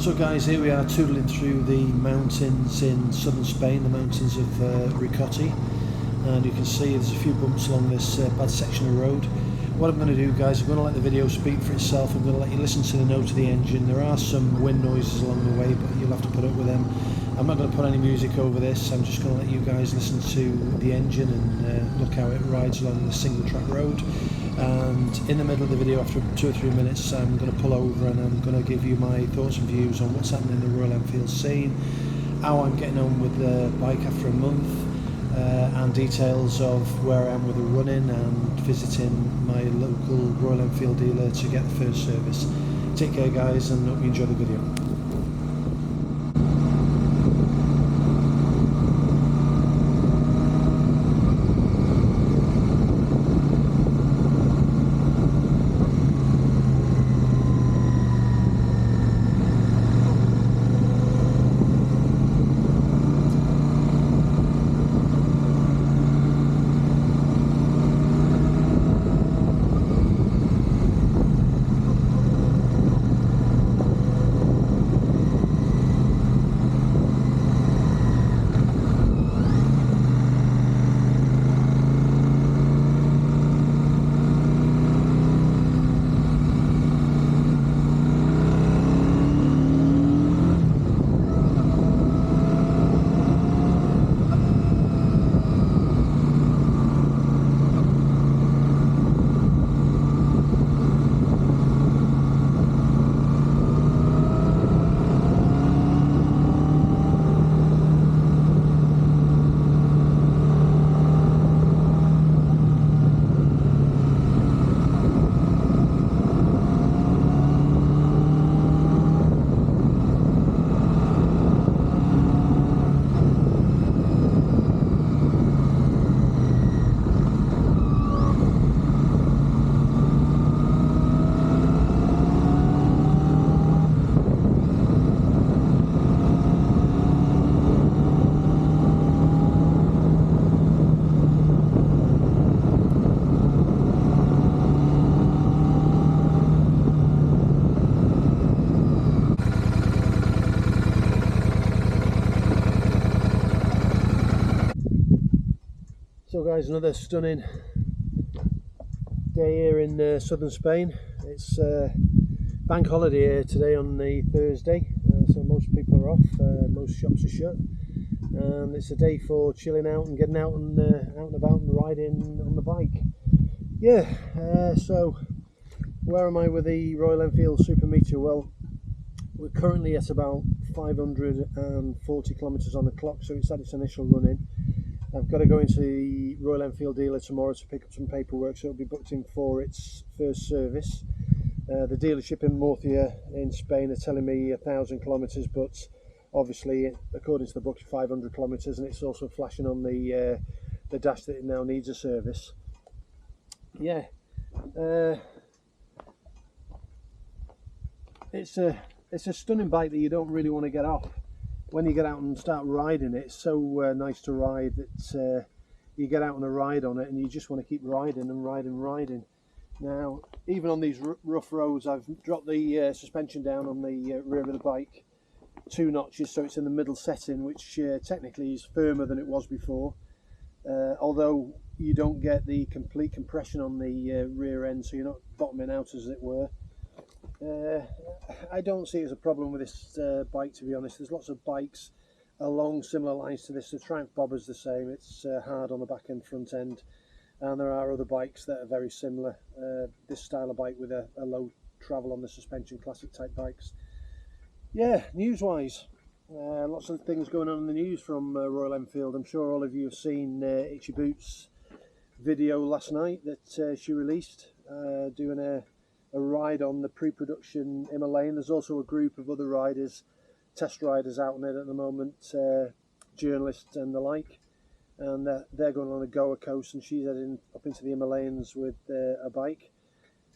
So guys, here we are tootling through the mountains in southern Spain, the mountains of Ricotti, and you can see there's a few bumps along this bad section of road. What I'm going to do, guys, I'm going to let the video speak for itself. I'm going to let you listen to the note of the engine. There are some wind noises along the way, but you'll have to put up with them. I'm not going to put any music over this. I'm just going to let you guys listen to the engine and look how it rides along the single track road. And in the middle of the video, after 2 or 3 minutes, I'm going to pull over and I'm going to give you my thoughts and views on what's happening in the Royal Enfield scene, how I'm getting on with the bike after a month, and details of where I am with the running and visiting my local Royal Enfield dealer to get the first service. Take care, guys, and hope you enjoy the video. So guys, another stunning day here in southern Spain. It's bank holiday here today on the Thursday, so most people are off, most shops are shut, and it's a day for chilling out and getting out and about and riding on the bike. Yeah, so where am I with the Royal Enfield Super Meter? Well, we're currently at about 540 kilometres on the clock, so it's had its initial run-in. I've got to go into the Royal Enfield dealer tomorrow to pick up some paperwork, so it'll be booked in for its first service. The dealership in Murcia in Spain are telling me 1,000 kilometres, but obviously, according to the book, 500 kilometres, and it's also flashing on the dash that it now needs a service. Yeah, it's a stunning bike that you don't really want to get off. When you get out and start riding it, it's so nice to ride that you get out on a ride on it and you just want to keep riding and riding. Now, even on these rough roads, I've dropped the suspension down on the rear of the bike 2 notches, so it's in the middle setting, which technically is firmer than it was before, although you don't get the complete compression on the rear end, so you're not bottoming out, as it were. I don't see it as a problem with this bike, to be honest. There's lots of bikes along similar lines to this. The Triumph Bobber's the same. It's hard on the back end, front end, and there are other bikes that are very similar. This style of bike with a low travel on the suspension, classic type bikes. Yeah, news-wise, lots of things going on in the news from Royal Enfield. I'm sure all of you have seen Itchy Boots' video last night that she released, doing a ride on the pre-production Himalayan. There's also a group of other riders, test riders out on it at the moment, journalists and the like, and they're going on a Goa coast, and she's heading up into the Himalayas with a bike.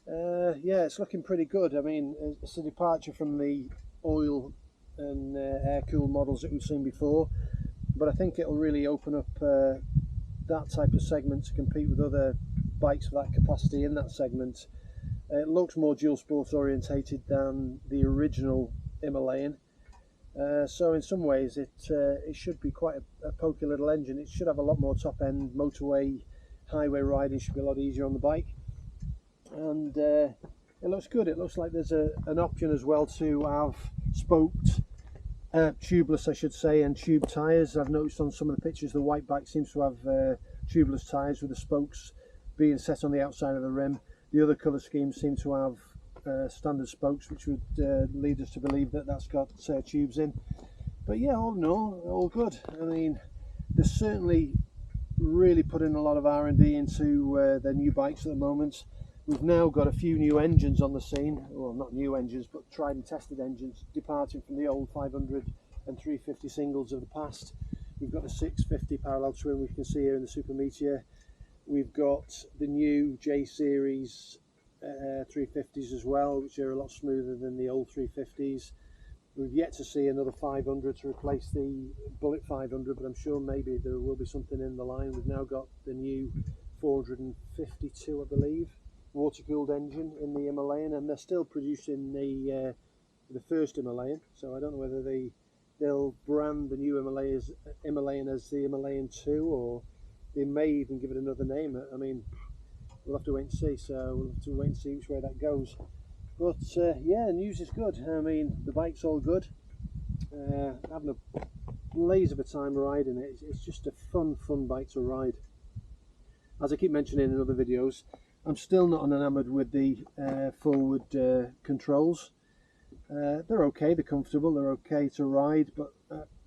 Yeah, it's looking pretty good. I mean, it's a departure from the oil and air-cooled models that we've seen before, but I think it'll really open up that type of segment to compete with other bikes of that capacity in that segment. It looks more dual sport orientated than the original Himalayan. So in some ways it should be quite a pokey little engine. It should have a lot more top end motorway, highway riding, should be a lot easier on the bike. And it looks good. It looks like there's an option as well to have spoked, tubeless I should say, and tube tyres. I've noticed on some of the pictures the white bike seems to have tubeless tyres with the spokes being set on the outside of the rim. The other colour schemes seem to have standard spokes, which would lead us to believe that that's got tubes in. But yeah, all in all good. I mean, they're certainly really putting a lot of R&D into their new bikes at the moment. We've now got a few new engines on the scene, well not new engines but tried and tested engines, departing from the old 500 and 350 singles of the past. We've got the 650 parallel twin we can see here in the Super Meteor. We've got the new J series 350s as well, which are a lot smoother than the old 350s. We've yet to see another 500 to replace the Bullet 500, but I'm sure maybe there will be something in the line. We've now got the new 452, I believe, water-cooled engine in the Himalayan, and they're still producing the first Himalayan, so I don't know whether they'll brand the new Himalayan as the Himalayan 2, or they may even give it another name. I mean, we'll have to wait and see, so we'll have to wait and see which way that goes. But yeah, news is good. I mean, the bike's all good. Having a blaze of a time riding it. It's just a fun bike to ride. As I keep mentioning in other videos, I'm still not enamoured with the forward controls. They're okay, they're comfortable, they're okay to ride, but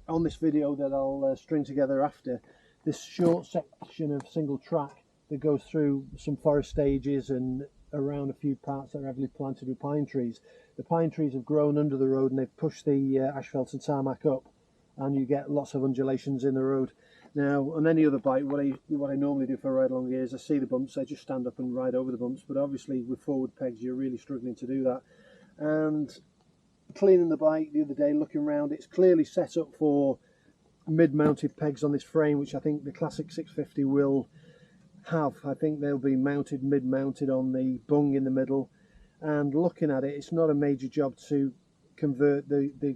on this video that I'll string together after, this short section of single track that goes through some forest stages and around a few parts that are heavily planted with pine trees. The pine trees have grown under the road and they've pushed the asphalt and tarmac up, and you get lots of undulations in the road. Now, on any other bike, what I normally do for a ride along here is I see the bumps, I just stand up and ride over the bumps, but obviously with forward pegs you're really struggling to do that. And cleaning the bike the other day, looking around, it's clearly set up for mid-mounted pegs on this frame, which I think the classic 650 will have. I think they'll be mounted mid-mounted on the bung in the middle, and looking at it, it's not a major job to convert the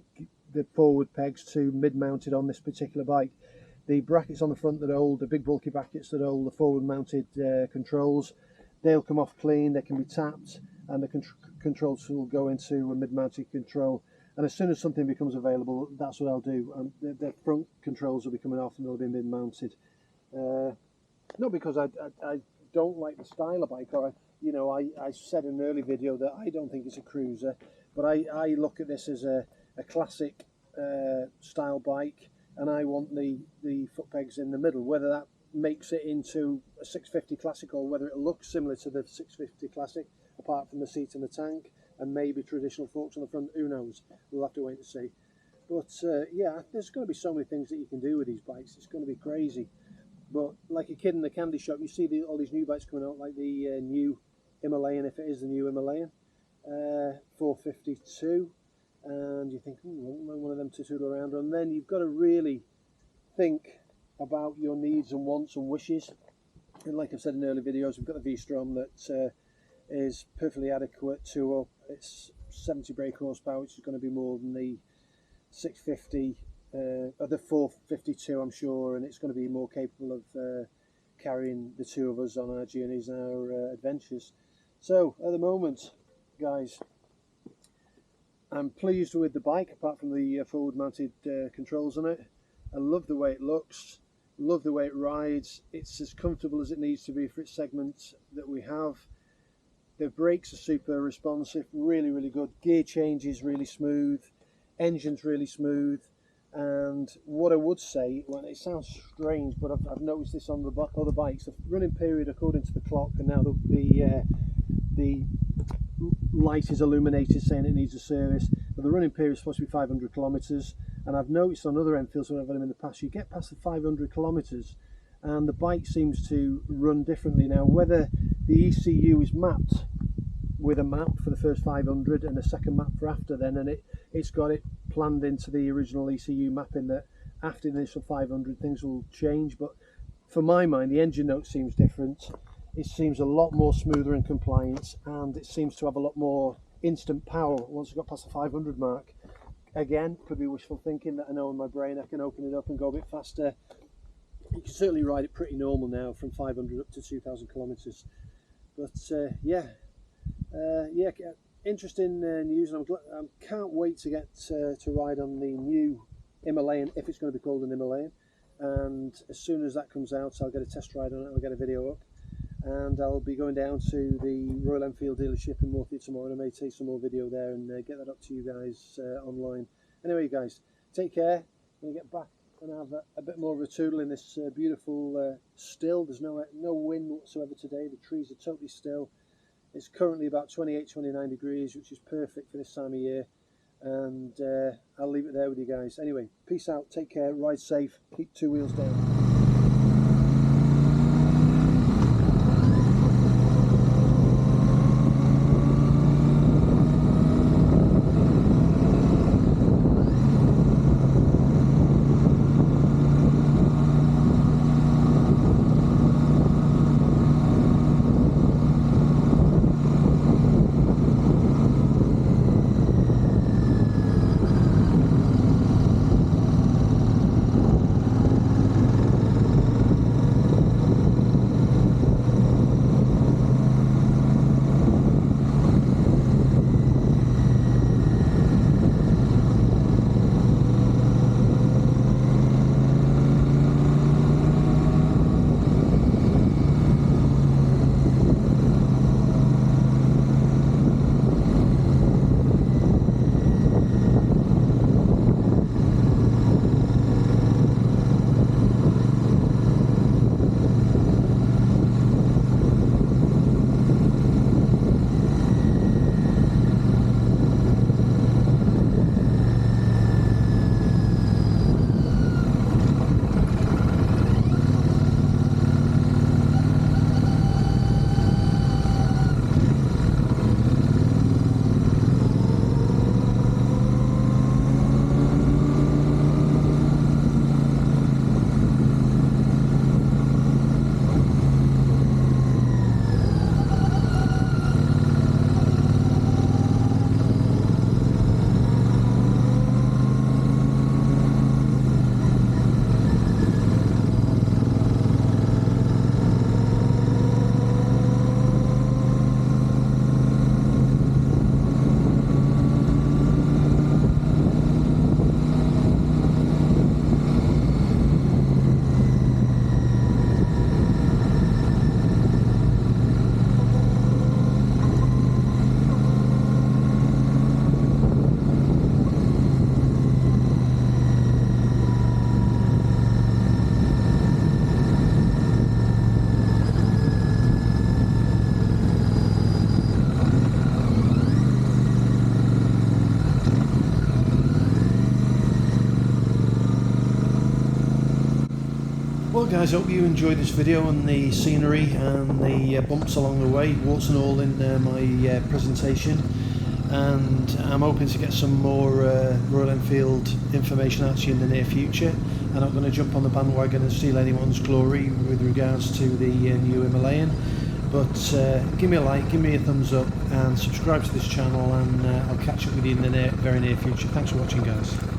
forward pegs to mid-mounted on this particular bike. The brackets on the front that hold, the big bulky brackets that hold the forward mounted controls, they'll come off clean, they can be tapped, and the controls will go into a mid-mounted control. And as soon as something becomes available, that's what I'll do. The front controls will be coming off and they'll be mid-mounted. Not because I don't like the style of bike, or I said in an early video that I don't think it's a cruiser, but I look at this as a classic style bike, and I want the foot pegs in the middle. Whether that makes it into a 650 Classic or whether it looks similar to the 650 Classic, apart from the seat and the tank and maybe traditional forks on the front, who knows? We'll have to wait and see. But yeah, there's going to be so many things that you can do with these bikes. It's going to be crazy. But like a kid in the candy shop, you see all these new bikes coming out, like the new Himalayan, if it is the new Himalayan, 452, and you think, I want one of them to tootle around, and then you've got to really think about your needs and wants and wishes. And like I've said in earlier videos, we've got the V-Strom that is perfectly adequate to its 70 brake horsepower, which is going to be more than the 650 or the 452, I'm sure, and it's going to be more capable of carrying the two of us on our journeys and our adventures. So at the moment, guys, I'm pleased with the bike, apart from the forward mounted controls on it. I love the way it looks, love the way it rides. It's as comfortable as it needs to be for its segment that we have. The brakes are super responsive, really, really good. Gear change is really smooth, engine's really smooth. And what I would say, well, it sounds strange, but I've noticed this on the other bikes. The running period, according to the clock, and now the light is illuminated saying it needs a service, but the running period is supposed to be 500 kilometres. And I've noticed on other Enfields when I've had them in the past, you get past the 500 kilometres and the bike seems to run differently. Now, whether the ECU is mapped with a map for the first 500 and a second map for after then, and it's got it planned into the original ECU mapping that after the initial 500 things will change. But for my mind, the engine note seems different. It seems a lot more smoother and compliant, and it seems to have a lot more instant power once it got past the 500 mark. again, could be wishful thinking that I know in my brain I can open it up and go a bit faster. You can certainly ride it pretty normal now from 500 up to 2,000 kilometres. But yeah, interesting news, and I can't wait to get to ride on the new Himalayan, if it's going to be called an Himalayan. And as soon as that comes out, I'll get a test ride on it, I'll get a video up, and I'll be going down to the Royal Enfield dealership in Morphy tomorrow, and I may take some more video there and get that up to you guys online. Anyway, guys, take care. I'm going to get back and have a bit more of a toodle in this beautiful still. There's no wind whatsoever today. The trees are totally still. It's currently about 28-29 degrees, which is perfect for this time of year. And I'll leave it there with you guys. Anyway, peace out, take care, ride safe, keep two wheels down. Well guys, hope you enjoyed this video on the scenery and the bumps along the way, warts and all in my presentation, and I'm hoping to get some more Royal Enfield information out to you in the near future. I'm not going to jump on the bandwagon and steal anyone's glory with regards to the new Himalayan, but give me a like, give me a thumbs up and subscribe to this channel, and I'll catch up with you in the very near future. Thanks for watching guys.